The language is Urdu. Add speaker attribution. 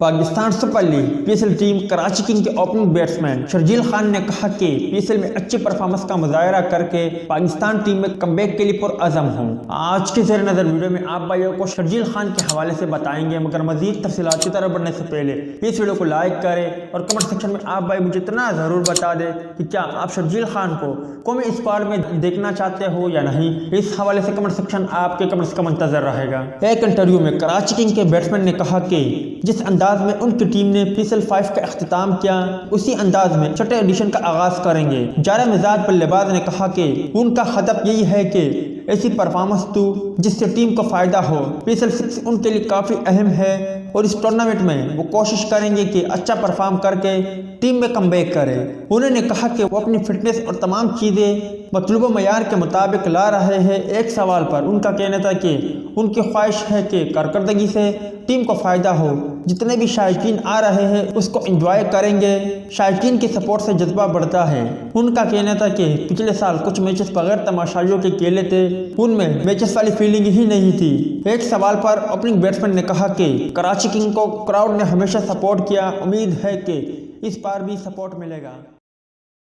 Speaker 1: Pakistan super league P S L team Karachi king کے اوپننگ بیٹسمین شرجیل خان نے کہا کہ پی ایس ایل میں اچھی پرفارمنس کا مظاہرہ کر کے پاکستان ٹیم میں کم بیک کے لیے پرعزم ہوں۔ آج کے زیر نظر ویڈیو میں آپ بھائیوں کو شرجیل خان کے حوالے سے بتائیں گے، مگر مزید تفصیلات کی طرف بڑھنے سے پہلے اس ویڈیو کو لائک کریں اور کمنٹ سیکشن میں آپ بھائی مجھے اتنا ضرور بتا دیں کہ کیا آپ شرجیل خان کو قومی اسکواڈ میں دیکھنا چاہتے ہو یا نہیں۔ اس حوالے سے کمنٹ سیکشن آپ کے کمنٹس کا منتظر رہے گا۔ ایک انٹرویو میں کراچی کنگ کے بیٹسمین نے کہا کہ جس انداز میں ان کی ٹیم نے پی ایس ایل 5 کا اختتام کیا، اسی انداز میں چھٹے ایڈیشن کا آغاز کریں گے۔ جارح مزاج بلے باز نے کہا کہ ان کا ہدف یہی ہے کہ ایسی پرفارمنس دو جس سے ٹیم کو فائدہ ہو۔ پی ایس ایل 6 ان کے لیے کافی اہم ہے اور اس ٹورنامنٹ میں وہ کوشش کریں گے کہ اچھا پرفارم کر کے ٹیم میں کم بیک کرے۔ انہوں نے کہا کہ وہ اپنی فٹنس اور تمام چیزیں مطلوبہ معیار کے مطابق لا رہے ہیں۔ ایک سوال پر ان کا کہنا تھا کہ ان کی خواہش ہے کہ کارکردگی سے ٹیم کو فائدہ ہو، جتنے بھی شائقین آ رہے ہیں اس کو انجوائے کریں گے۔ شائقین کی سپورٹ سے جذبہ بڑھتا ہے۔ ان کا کہنا تھا کہ پچھلے سال کچھ میچز بغیر تماشائیوں کے کھیلے تھے، ان میں میچز والی فیلنگ ہی نہیں تھی۔ ایک سوال پر اوپننگ بیٹسمین نے کہا کہ کراچی کنگ کو کراؤڈ نے ہمیشہ سپورٹ کیا، امید ہے کہ اس بار بھی سپورٹ ملے گا۔